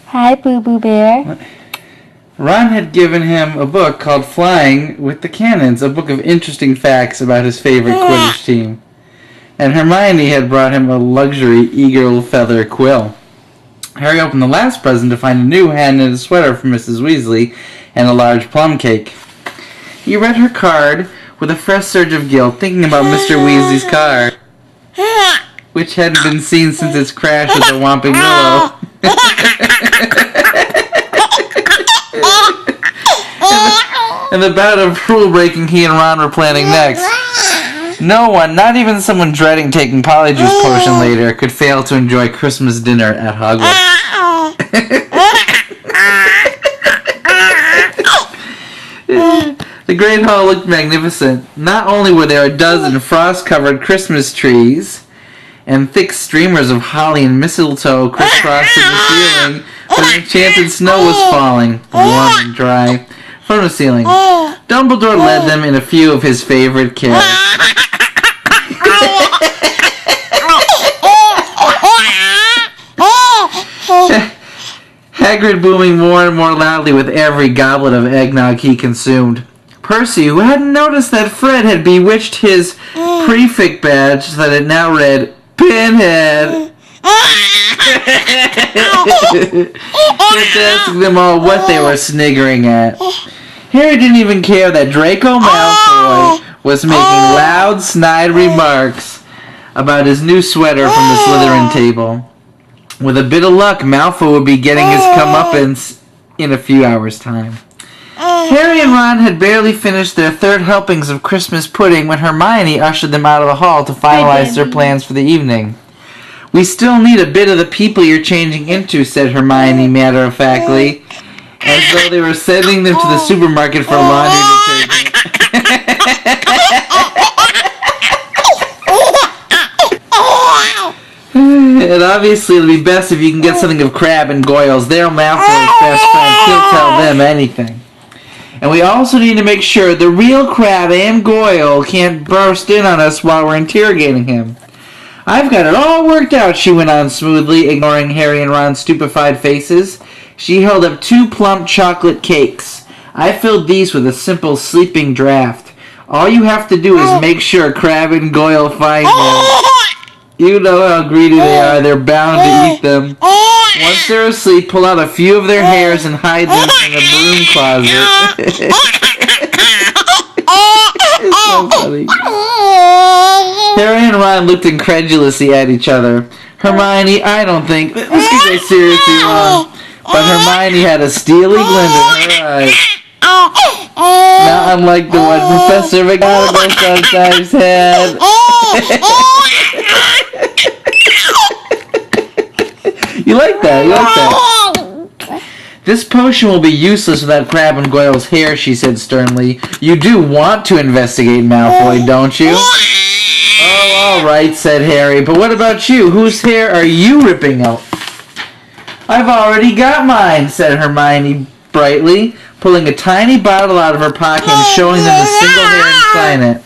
Hi, Boo Boo Bear. Ron had given him a book called Flying with the Cannons, a book of interesting facts about his favorite Quidditch team. And Hermione had brought him a luxury eagle feather quill. Harry opened the last present to find a new hand-knitted sweater from Mrs. Weasley and a large plum cake. He read her card with a fresh surge of guilt, thinking about Mr. Weasley's car, which hadn't been seen since its crash with the Whomping Willow. and the bout of rule-breaking he and Ron were planning next. No one, not even someone dreading taking Polyjuice Potion later, could fail to enjoy Christmas dinner at Hogwarts. The Great Hall looked magnificent. Not only were there a dozen frost-covered Christmas trees and thick streamers of holly and mistletoe crisscrossing the ceiling, but enchanted snow was falling, warm and dry, from the ceiling. Dumbledore led them in a few of his favorite carols. Hagrid booming more and more loudly with every goblet of eggnog he consumed. Percy, who hadn't noticed that Fred had bewitched his prefect badge so that it now read, Pinhead, kept asking them all what they were sniggering at. Harry didn't even care that Draco Malfoy was making loud, snide remarks about his new sweater from the Slytherin table. With a bit of luck, Malfoy would be getting his comeuppance in a few hours' time. Harry and Ron had barely finished their third helpings of Christmas pudding when Hermione ushered them out of the hall to finalize their plans for the evening. We still need a bit of the people you're changing into, said Hermione matter-of-factly, as though they were sending them to the supermarket for laundry detergent. And obviously it'll be best if you can get something of Crabbe and Goyle's. They're Malfoy's best friends. He'll tell them anything. And we also need to make sure the real Crabbe and Goyle can't burst in on us while we're interrogating him. I've got it all worked out, she went on smoothly, ignoring Harry and Ron's stupefied faces. She held up 2 plump chocolate cakes. I filled these with a simple sleeping draft. All you have to do is make sure Crabbe and Goyle find them. You know how greedy they are. They're bound to eat them. Once they're asleep, pull out a few of their hairs and hide them in the broom closet. It's so funny. Harry and Ron looked incredulously at each other. Hermione, I don't think this could go seriously wrong. But Hermione had a steely glint in her eyes. Not unlike the one Professor McGonagall sometimes had. You like that? This potion will be useless without Crabbe and Goyle's hair, she said sternly. You do want to investigate Malfoy, don't you? Oh, all right, said Harry. But what about you? Whose hair are you ripping out? I've already got mine, said Hermione brightly, pulling a tiny bottle out of her pocket and showing them the single hair inside it.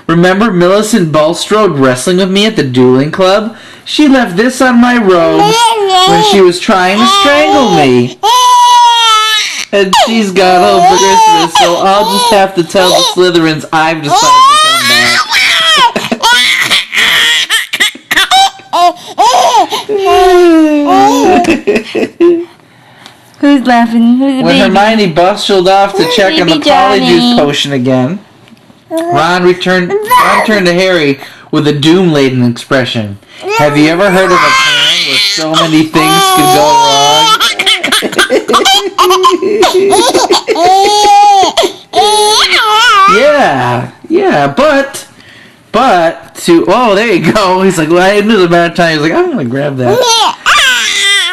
Remember Millicent Bulstrode wrestling with me at the dueling club? She left this on my robes when she was trying to strangle me. And she's gone home for Christmas, so I'll just have to tell the Slytherins I've decided to come back. Who's laughing? Who's the When baby? Hermione bustled off to check on the Polyjuice Potion again, Ron turned to Harry with a doom-laden expression. Have you ever heard of a plan where so many things could go wrong? Yeah, but oh, there you go. He's like, well, I knew the amount of time. He's like, I'm gonna grab that.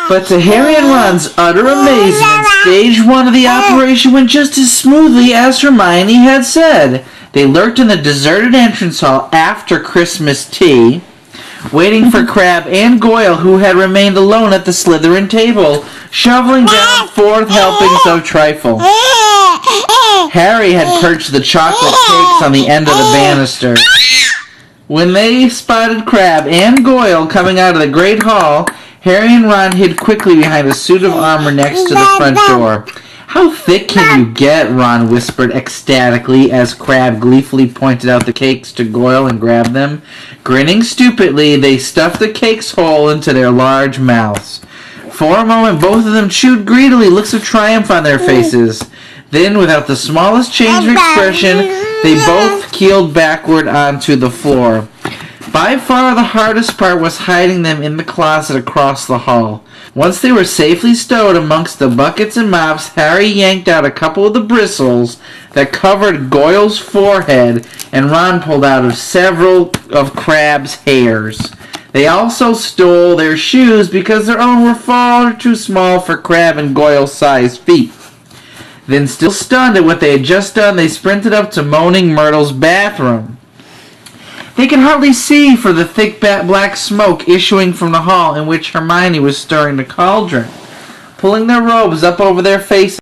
But to Harry and Ron's utter amazement, stage 1 of the operation went just as smoothly as Hermione had said. They lurked in the deserted entrance hall after Christmas tea, waiting for Crabbe and Goyle, who had remained alone at the Slytherin table, shoveling down 4th helpings of trifle. Harry had perched the chocolate cakes on the end of the banister. When they spotted Crabbe and Goyle coming out of the Great Hall, Harry and Ron hid quickly behind a suit of armor next to the front door. "How thick can you get?" Ron whispered ecstatically as Crabbe gleefully pointed out the cakes to Goyle and grabbed them. Grinning stupidly, they stuffed the cakes whole into their large mouths. For a moment, both of them chewed greedily, looks of triumph on their faces. Then, without the smallest change of expression, they both keeled backward onto the floor. By far the hardest part was hiding them in the closet across the hall. Once they were safely stowed amongst the buckets and mops, Harry yanked out a couple of the bristles that covered Goyle's forehead, and Ron pulled out several of Crabbe's hairs. They also stole their shoes because their own were far too small for Crabbe and Goyle-sized feet. Then, still stunned at what they had just done, they sprinted up to Moaning Myrtle's bathroom. They could hardly see for the thick black smoke issuing from the hall in which Hermione was stirring the cauldron. Pulling their robes up over their faces,